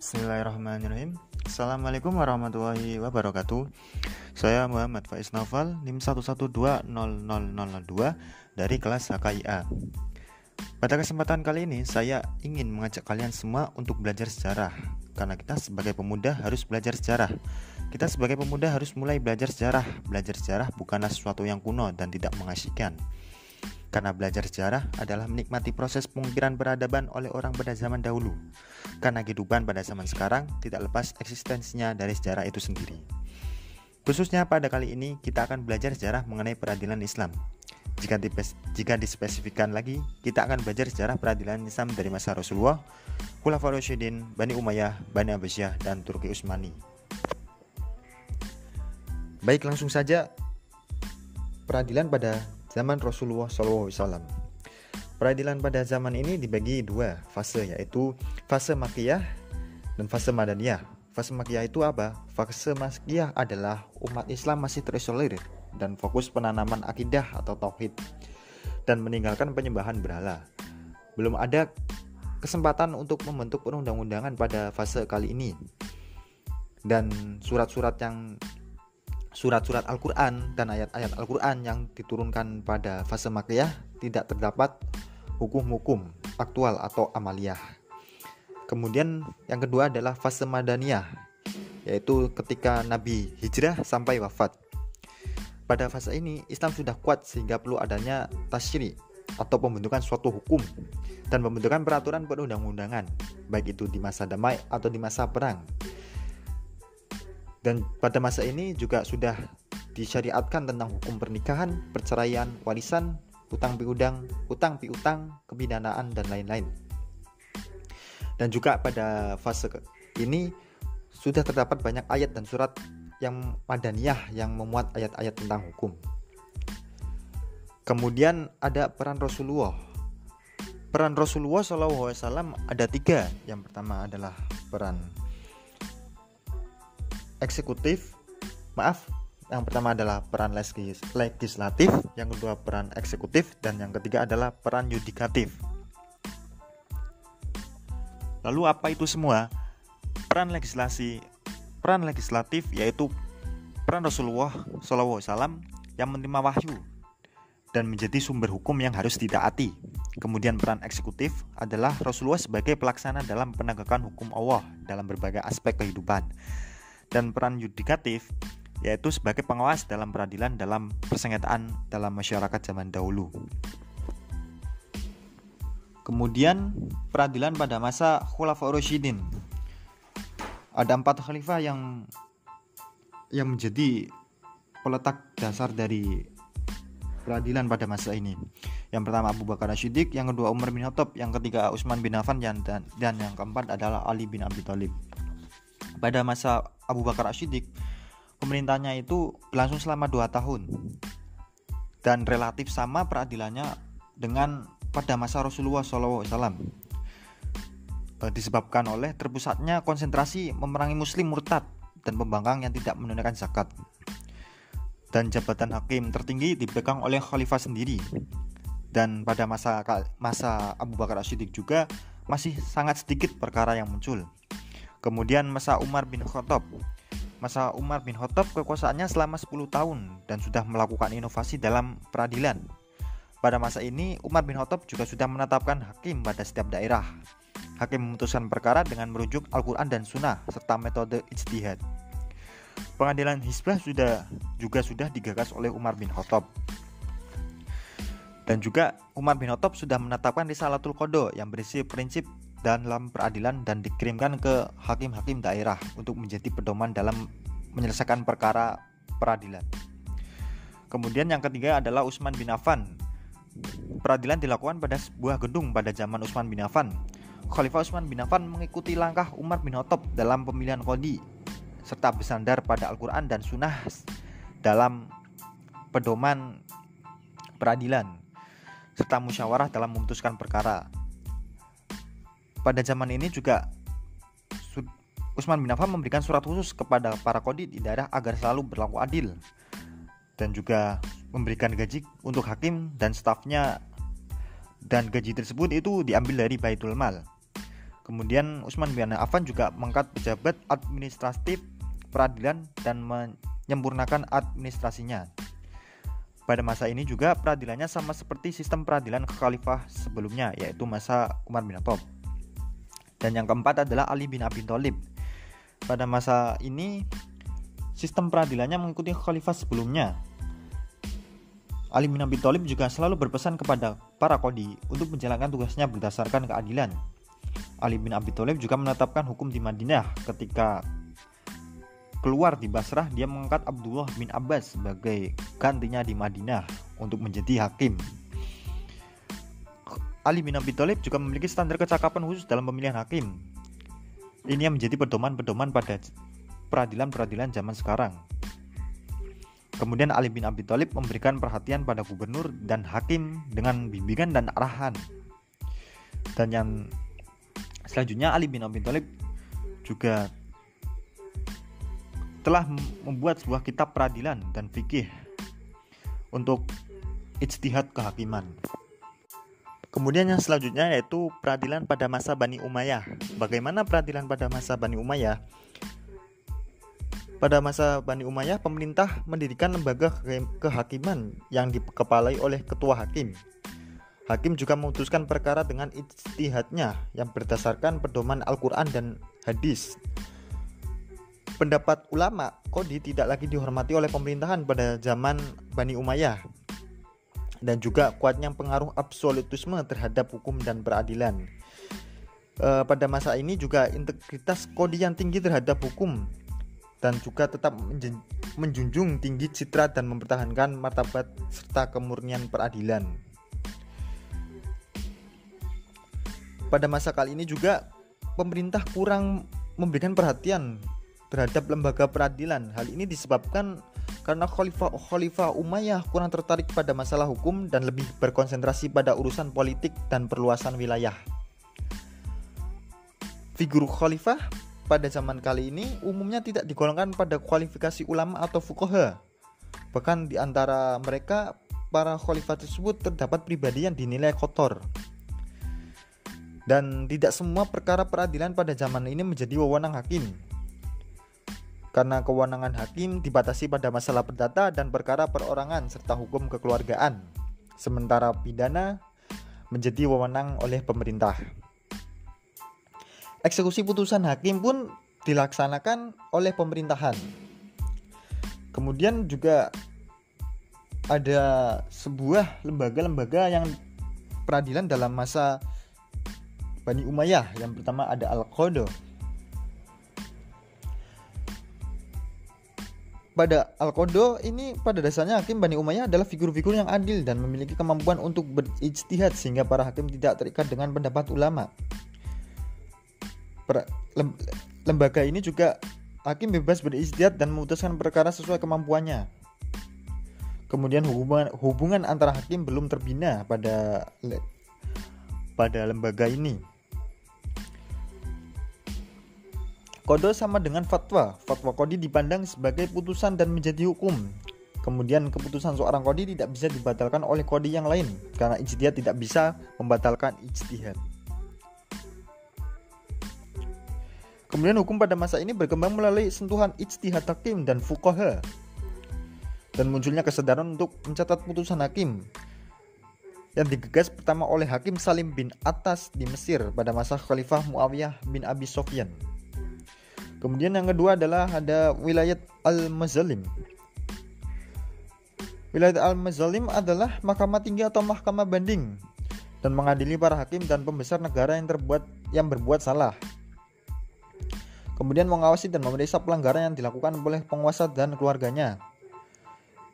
Bismillahirrahmanirrahim. Assalamualaikum warahmatullahi wabarakatuh. Saya Muhammad Faiz Naufal, NIM 1120002 dari kelas HKIA. Pada kesempatan kali ini saya ingin mengajak kalian semua untuk belajar sejarah. Karena kita sebagai pemuda harus belajar sejarah. Kita sebagai pemuda harus mulai belajar sejarah. Belajar sejarah bukanlah sesuatu yang kuno dan tidak mengasyikan. Karena belajar sejarah adalah menikmati proses pengukiran peradaban oleh orang pada zaman dahulu. Karena kehidupan pada zaman sekarang tidak lepas eksistensinya dari sejarah itu sendiri. Khususnya pada kali ini kita akan belajar sejarah mengenai peradilan Islam. Jika dispesifikkan lagi, kita akan belajar sejarah peradilan Islam dari masa Rasulullah, Khulafaur Rasyidin, Bani Umayyah, Bani Abbasiyah, dan Turki Utsmani. Baik, langsung saja. Peradilan pada zaman Rasulullah SAW. Peradilan pada zaman ini dibagi dua fase, yaitu fase Makkiyah dan fase Madaniyah. Fase Makkiyah itu apa? Fase Makkiyah adalah umat Islam masih terisolir dan fokus penanaman akidah atau tauhid dan meninggalkan penyembahan berhala. Belum ada kesempatan untuk membentuk perundang-undangan pada fase kali ini. Dan surat-surat Al-Quran dan ayat-ayat Al-Quran yang diturunkan pada fase Makkiyah tidak terdapat hukum-hukum aktual atau amaliyah. Kemudian yang kedua adalah fase Madaniyah, yaitu ketika Nabi hijrah sampai wafat. Pada fase ini Islam sudah kuat sehingga perlu adanya tasyri' atau pembentukan suatu hukum dan pembentukan peraturan perundang-undangan, baik itu di masa damai atau di masa perang. Dan pada masa ini juga sudah disyariatkan tentang hukum pernikahan, perceraian, warisan, hutang piutang, kepidanaan, dan lain-lain. Dan juga pada fase ini sudah terdapat banyak ayat dan surat yang madaniyah yang memuat ayat-ayat tentang hukum. Kemudian ada peran Rasulullah. Peran Rasulullah SAW ada tiga. Yang pertama adalah peran yang pertama adalah peran legislatif, yang kedua peran eksekutif, dan yang ketiga adalah peran yudikatif. Lalu apa itu semua? Peran legislatif yaitu peran Rasulullah SAW yang menerima wahyu dan menjadi sumber hukum yang harus ditaati. Kemudian peran eksekutif adalah Rasulullah sebagai pelaksana dalam penegakan hukum Allah dalam berbagai aspek kehidupan. Dan peran yudikatif yaitu sebagai pengawas dalam peradilan dalam persengketaan dalam masyarakat zaman dahulu. Kemudian peradilan pada masa Khulafaur Rasyidin. Ada 4 khalifah yang menjadi peletak dasar dari peradilan pada masa ini. Yang pertama Abu Bakar As-Siddiq, yang kedua Umar bin Khattab, yang ketiga Utsman bin Affan, dan yang keempat adalah Ali bin Abi Thalib. Pada masa Abu Bakar As-Siddiq, pemerintahnya itu berlangsung selama 2 tahun dan relatif sama peradilannya dengan pada masa Rasulullah SAW. Disebabkan oleh terpusatnya konsentrasi memerangi muslim murtad dan pembangkang yang tidak menunaikan zakat. Dan jabatan hakim tertinggi dipegang oleh khalifah sendiri. Dan pada masa Abu Bakar As-Siddiq juga masih sangat sedikit perkara yang muncul. Kemudian masa Umar bin Khattab. Masa Umar bin Khattab kekuasaannya selama 10 tahun dan sudah melakukan inovasi dalam peradilan. Pada masa ini Umar bin Khattab juga sudah menetapkan hakim pada setiap daerah. Hakim memutuskan perkara dengan merujuk Al-Quran dan Sunnah serta metode ijtihad. Pengadilan Hizbah juga sudah digagas oleh Umar bin Khattab. Dan juga Umar bin Khattab sudah menetapkan Risalatul Qadha yang berisi prinsip dalam peradilan dan dikirimkan ke hakim-hakim daerah untuk menjadi pedoman dalam menyelesaikan perkara peradilan. Kemudian yang ketiga adalah Utsman bin Affan. Peradilan dilakukan pada sebuah gedung pada zaman Utsman bin Affan. Khalifah Utsman bin Affan mengikuti langkah Umar bin Khattab dalam pemilihan qadhi serta bersandar pada Al-Quran dan Sunnah dalam pedoman peradilan serta musyawarah dalam memutuskan perkara. Pada zaman ini juga Utsman bin Affan memberikan surat khusus kepada para qadhi di daerah agar selalu berlaku adil dan juga memberikan gaji untuk hakim dan stafnya, dan gaji tersebut itu diambil dari Baitul Mal. Kemudian Utsman bin Affan juga mengangkat pejabat administratif peradilan dan menyempurnakan administrasinya. Pada masa ini juga peradilannya sama seperti sistem peradilan khalifah sebelumnya, yaitu masa Umar bin Khattab. Dan yang keempat adalah Ali bin Abi Thalib. Pada masa ini sistem peradilannya mengikuti khalifah sebelumnya. Ali bin Abi Thalib juga selalu berpesan kepada para qadhi untuk menjalankan tugasnya berdasarkan keadilan. Ali bin Abi Thalib juga menetapkan hukum di Madinah. Ketika keluar di Basrah, dia mengangkat Abdullah bin Abbas sebagai gantinya di Madinah untuk menjadi hakim. Ali bin Abi Thalib juga memiliki standar kecakapan khusus dalam pemilihan hakim. Ini yang menjadi pedoman-pedoman pada peradilan-peradilan zaman sekarang. Kemudian Ali bin Abi Thalib memberikan perhatian pada gubernur dan hakim dengan bimbingan dan arahan. Dan yang selanjutnya, Ali bin Abi Thalib juga telah membuat sebuah kitab peradilan dan fikih untuk ijtihad kehakiman. Kemudian yang selanjutnya yaitu peradilan pada masa Bani Umayyah. Bagaimana peradilan pada masa Bani Umayyah? Pada masa Bani Umayyah, pemerintah mendirikan lembaga kehakiman yang dikepalai oleh ketua hakim. Hakim juga memutuskan perkara dengan ijtihadnya yang berdasarkan pedoman Al-Quran dan hadis. Pendapat ulama qadhi tidak lagi dihormati oleh pemerintahan pada zaman Bani Umayyah, dan juga kuatnya pengaruh absolutisme terhadap hukum dan peradilan. Pada masa ini juga integritas qadhi yang tinggi terhadap hukum dan juga tetap menjunjung tinggi citra dan mempertahankan martabat serta kemurnian peradilan. Pada masa kali ini juga pemerintah kurang memberikan perhatian terhadap lembaga peradilan. Hal ini disebabkan karena Khalifah Umayyah kurang tertarik pada masalah hukum dan lebih berkonsentrasi pada urusan politik dan perluasan wilayah. Figur khalifah pada zaman kali ini umumnya tidak digolongkan pada kualifikasi ulama atau fuqaha. Bahkan di antara mereka, para khalifah tersebut terdapat pribadi yang dinilai kotor. Dan tidak semua perkara peradilan pada zaman ini menjadi wewenang hakim, karena kewenangan hakim dibatasi pada masalah perdata dan perkara perorangan serta hukum kekeluargaan, sementara pidana menjadi wewenang oleh pemerintah. Eksekusi putusan hakim pun dilaksanakan oleh pemerintahan. Kemudian juga ada sebuah lembaga-lembaga yang peradilan dalam masa Bani Umayyah. Yang pertama ada Al-Qadha. Pada Al-Qadha ini pada dasarnya hakim Bani Umayyah adalah figur-figur yang adil dan memiliki kemampuan untuk berijtihad sehingga para hakim tidak terikat dengan pendapat ulama. Lembaga ini juga hakim bebas berijtihad dan memutuskan perkara sesuai kemampuannya. Kemudian hubungan antara hakim belum terbina pada lembaga ini. Qadha sama dengan fatwa. Fatwa qadhi dipandang sebagai putusan dan menjadi hukum. Kemudian keputusan seorang qadhi tidak bisa dibatalkan oleh qadhi yang lain, karena ijtihad tidak bisa membatalkan ijtihad. Kemudian hukum pada masa ini berkembang melalui sentuhan ijtihad hakim dan fuqaha, dan munculnya kesadaran untuk mencatat putusan hakim yang digagas pertama oleh Hakim Salim bin Attas di Mesir pada masa Khalifah Muawiyah bin Abi Sufyan. Kemudian yang kedua adalah ada wilayat Al-Mazalim. Wilayat Al-Mazalim adalah mahkamah tinggi atau mahkamah banding dan mengadili para hakim dan pembesar negara yang berbuat salah. Kemudian mengawasi dan memeriksa pelanggaran yang dilakukan oleh penguasa dan keluarganya.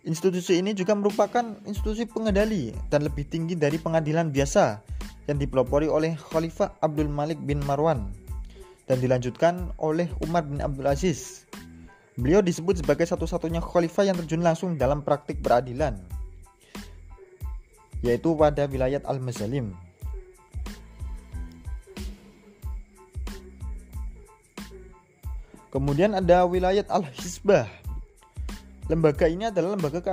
Institusi ini juga merupakan institusi pengendali dan lebih tinggi dari pengadilan biasa yang dipelopori oleh Khalifah Abdul Malik bin Marwan dan dilanjutkan oleh Umar bin Abdul Aziz. Beliau disebut sebagai satu-satunya khalifah yang terjun langsung dalam praktik peradilan, yaitu pada wilayat Al-Mazalim. Kemudian ada wilayat Al-Hizbah. Lembaga ini adalah lembaga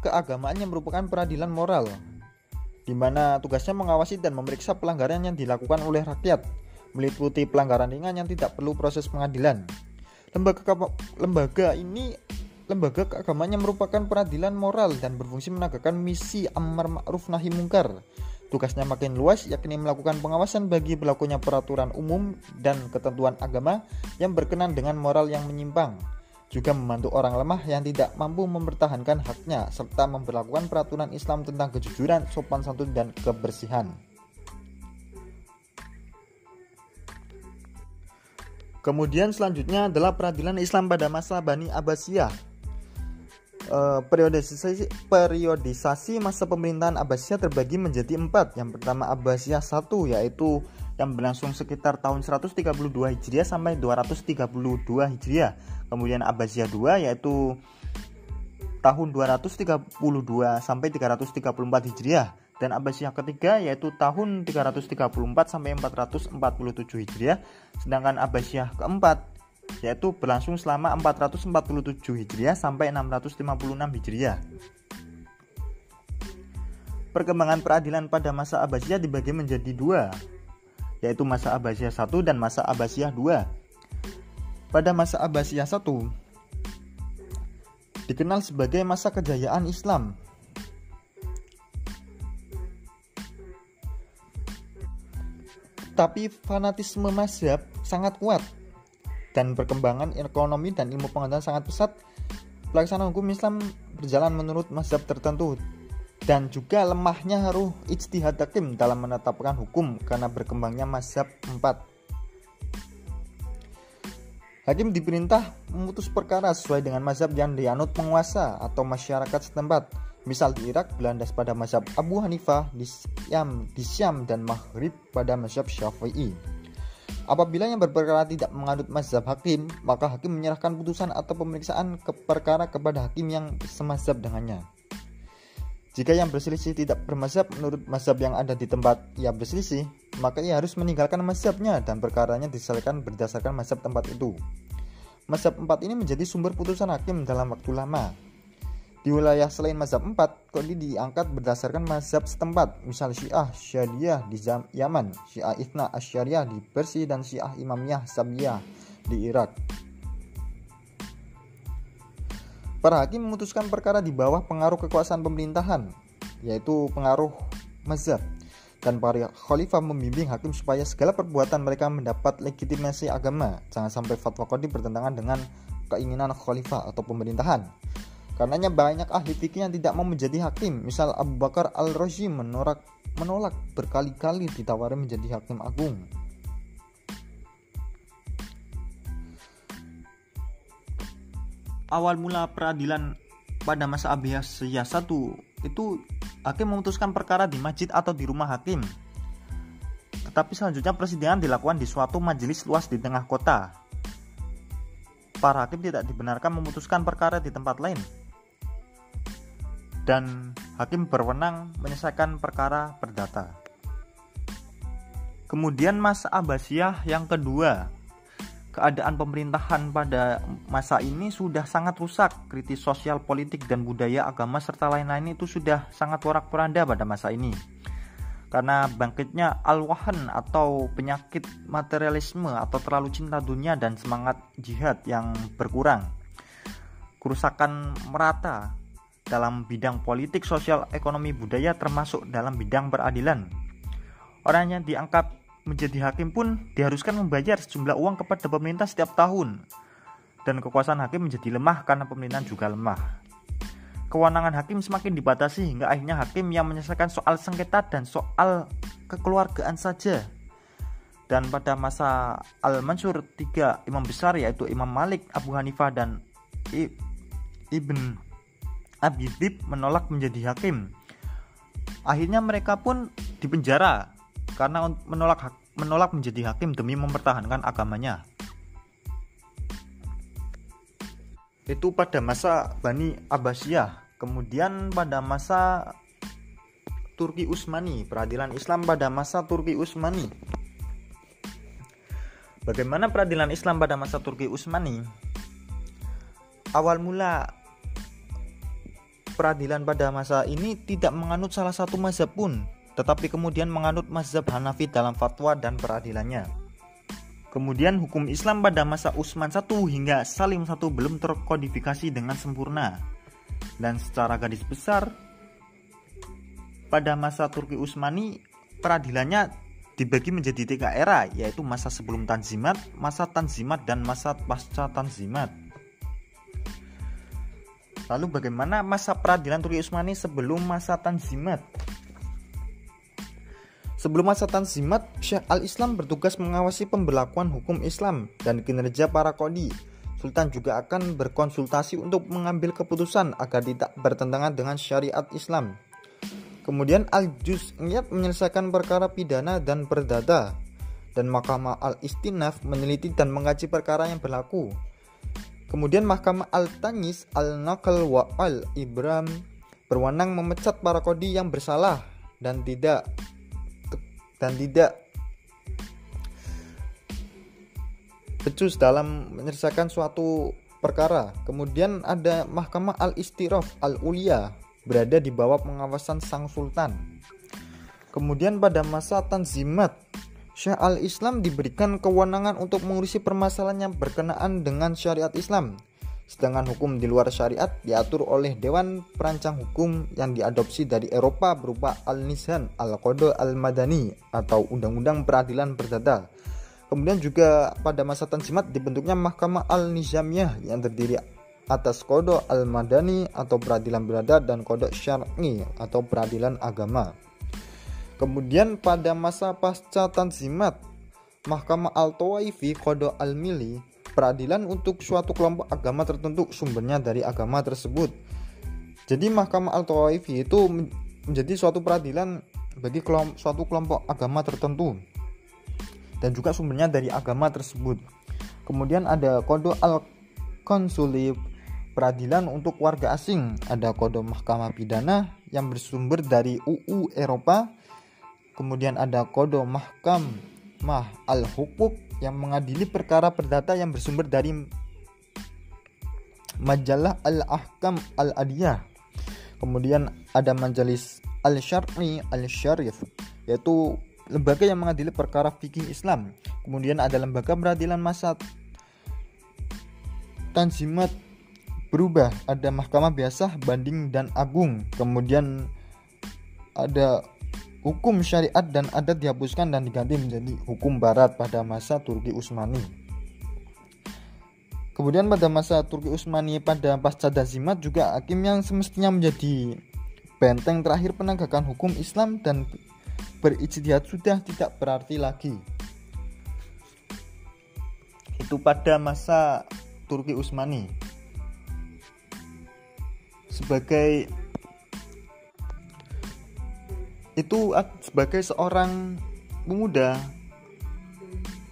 keagamaan yang merupakan peradilan moral, di mana tugasnya mengawasi dan memeriksa pelanggaran yang dilakukan oleh rakyat, meliputi pelanggaran ringan yang tidak perlu proses pengadilan. Lembaga keagamaan merupakan peradilan moral dan berfungsi menegakkan misi amar ma'ruf nahi mungkar. Tugasnya makin luas, yakni melakukan pengawasan bagi berlakunya peraturan umum dan ketentuan agama yang berkenan dengan moral yang menyimpang, juga membantu orang lemah yang tidak mampu mempertahankan haknya, serta memberlakukan peraturan Islam tentang kejujuran, sopan santun, dan kebersihan. Kemudian selanjutnya adalah peradilan Islam pada masa Bani Abbasiyah. Periodisasi masa pemerintahan Abbasiyah terbagi menjadi 4. Yang pertama Abbasiyah 1, yaitu yang berlangsung sekitar tahun 132 Hijriah sampai 232 Hijriah. Kemudian Abbasiyah 2, yaitu tahun 232 sampai 334 Hijriah. Dan Abbasiyah ketiga, yaitu tahun 334 sampai 447 Hijriah. Sedangkan Abbasiyah keempat, yaitu berlangsung selama 447 Hijriah sampai 656 Hijriah. Perkembangan peradilan pada masa Abbasiyah dibagi menjadi 2, yaitu masa Abbasiyah 1 dan masa Abbasiyah 2. Pada masa Abbasiyah 1 dikenal sebagai masa kejayaan Islam. Tapi fanatisme mazhab sangat kuat dan perkembangan ekonomi dan ilmu pengetahuan sangat pesat. Pelaksanaan hukum Islam berjalan menurut mazhab tertentu dan juga lemahnya ruh ijtihad hakim dalam menetapkan hukum karena berkembangnya mazhab 4. Hakim diperintah memutus perkara sesuai dengan mazhab yang dianut penguasa atau masyarakat setempat. Misal di Irak berlandas pada mazhab Abu Hanifah, di Syam dan Maghrib pada mazhab Syafi'i. Apabila yang berperkara tidak menganut mazhab hakim, maka hakim menyerahkan putusan atau pemeriksaan perkara kepada hakim yang semazhab dengannya. Jika yang berselisih tidak bermazhab menurut mazhab yang ada di tempat ia berselisih, maka ia harus meninggalkan mazhabnya dan perkaranya diselesaikan berdasarkan mazhab tempat itu. Mazhab 4 ini menjadi sumber putusan hakim dalam waktu lama. Di wilayah selain mazhab 4, kodi diangkat berdasarkan mazhab setempat, misal Syiah Syadiyah di Yaman, Syiah Ithna Asyariyah di Persia, dan Syiah Imamiyah Sabiyah di Irak. Para hakim memutuskan perkara di bawah pengaruh kekuasaan pemerintahan, yaitu pengaruh mazhab, dan para khalifah membimbing hakim supaya segala perbuatan mereka mendapat legitimasi agama. Jangan sampai fatwa kodi bertentangan dengan keinginan khalifah atau pemerintahan. Karenanya banyak ahli fikih yang tidak mau menjadi hakim. Misal Abu Bakar Al-Razi menolak berkali-kali ditawari menjadi hakim agung. Awal mula peradilan pada masa Abbasiyah 1 itu hakim memutuskan perkara di masjid atau di rumah hakim. Tetapi selanjutnya persidangan dilakukan di suatu majelis luas di tengah kota. Para hakim tidak dibenarkan memutuskan perkara di tempat lain. Dan hakim berwenang menyelesaikan perkara perdata. Kemudian masa Abbasiyah yang kedua. Keadaan pemerintahan pada masa ini sudah sangat rusak. Kritis sosial, politik, dan budaya, agama, serta lain-lain itu sudah sangat porak-poranda pada masa ini. Karena bangkitnya al-wahan atau penyakit materialisme atau terlalu cinta dunia dan semangat jihad yang berkurang. Kerusakan merata dalam bidang politik, sosial, ekonomi, budaya, termasuk dalam bidang peradilan. Orang yang diangkat menjadi hakim pun diharuskan membayar sejumlah uang kepada pemerintah setiap tahun. Dan kekuasaan hakim menjadi lemah karena pemerintahan juga lemah. Kewenangan hakim semakin dibatasi hingga akhirnya hakim yang menyelesaikan soal sengketa dan soal kekeluargaan saja. Dan pada masa Al-Mansur, 3 imam besar yaitu Imam Malik, Abu Hanifah, dan Ibn Abi Dhib menolak menjadi hakim. Akhirnya mereka pun dipenjara karena menolak menjadi hakim demi mempertahankan agamanya. Itu pada masa Bani Abbasiyah. Kemudian pada masa Turki Utsmani, peradilan Islam pada masa Turki Utsmani. Bagaimana peradilan Islam pada masa Turki Utsmani? Awal mula peradilan pada masa ini tidak menganut salah satu mazhab pun, tetapi kemudian menganut mazhab Hanafi dalam fatwa dan peradilannya. Kemudian hukum Islam pada masa Utsman I hingga Salim I belum terkodifikasi dengan sempurna. Dan secara garis besar, pada masa Turki Utsmani peradilannya dibagi menjadi 3 era, yaitu masa sebelum Tanzimat, masa Tanzimat, dan masa pasca Tanzimat. Lalu bagaimana masa peradilan Turki Utsmani sebelum masa Tanzimat? Sebelum masa Tanzimat, Syekh al-Islam bertugas mengawasi pemberlakuan hukum Islam dan kinerja para qadhi. Sultan juga akan berkonsultasi untuk mengambil keputusan agar tidak bertentangan dengan syariat Islam. Kemudian Al-Juz'iyat menyelesaikan perkara pidana dan perdata, dan Mahkamah Al-Istinaf meneliti dan mengkaji perkara yang berlaku. Kemudian Mahkamah Al-Tanyis, Al-Naql wa Al-Ibram berwenang memecat para qadhi yang bersalah dan tidak becus dalam menyelesaikan suatu perkara. Kemudian ada Mahkamah Al-Istiraf Al-Ulia berada di bawah pengawasan sang sultan. Kemudian pada masa Tanzimat, Syekh al-Islam diberikan kewenangan untuk mengurusi permasalahan yang berkenaan dengan syariat Islam. Sedangkan hukum di luar syariat diatur oleh Dewan Perancang Hukum yang diadopsi dari Eropa berupa Al-Nizam Al-Qada Al-Madani atau Undang-Undang Peradilan Perdata. Kemudian juga pada masa Tanzimat dibentuknya Mahkamah Al-Nizamiyah yang terdiri atas Qada Al-Madani atau peradilan perdata dan Qada Syar'i atau peradilan agama. Kemudian pada masa pasca Tanzimat, Mahkamah Al-Tawaifi Qada Al-Mili, peradilan untuk suatu kelompok agama tertentu, sumbernya dari agama tersebut. Jadi Mahkamah Al-Tawaifi itu menjadi suatu peradilan bagi suatu kelompok agama tertentu dan juga sumbernya dari agama tersebut. Kemudian ada Qada Al-Konsuli, peradilan untuk warga asing. Ada Qada Mahkamah Pidana yang bersumber dari UU Eropa. Kemudian ada Qada Mahkamah Al-Hukuk yang mengadili perkara perdata yang bersumber dari Majalah Al-Ahkam Al-Adiyah. Kemudian ada Majelis Al-Syar'i Al-Syarif, yaitu lembaga yang mengadili perkara fikih Islam. Kemudian ada lembaga peradilan masa Tanzimat berubah, ada Mahkamah Biasa, Banding, dan Agung. Kemudian ada hukum syariat dan adat dihapuskan dan diganti menjadi hukum barat pada masa Turki Utsmani. Kemudian pada masa Turki Utsmani pada pasca Tanzimat juga hakim yang semestinya menjadi benteng terakhir penegakan hukum Islam dan berijtihad sudah tidak berarti lagi. Itu pada masa Turki Utsmani. Sebagai seorang pemuda,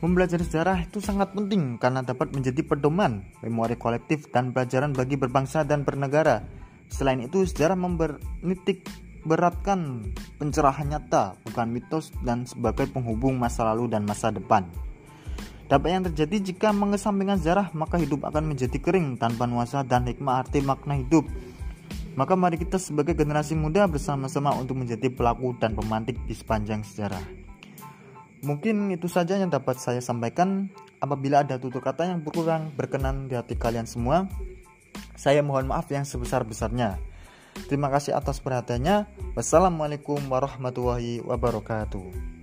mempelajari sejarah itu sangat penting karena dapat menjadi pedoman, memori kolektif, dan pelajaran bagi berbangsa dan bernegara. Selain itu, sejarah menitik beratkan pencerahan nyata, bukan mitos, dan sebagai penghubung masa lalu dan masa depan. Dapat yang terjadi jika mengesampingkan sejarah, maka hidup akan menjadi kering tanpa nuansa dan hikmah arti makna hidup. Maka mari kita sebagai generasi muda bersama-sama untuk menjadi pelaku dan pemantik di sepanjang sejarah. Mungkin itu saja yang dapat saya sampaikan. Apabila ada tutur kata yang berkurang berkenan di hati kalian semua, saya mohon maaf yang sebesar-besarnya. Terima kasih atas perhatiannya. Wassalamualaikum warahmatullahi wabarakatuh.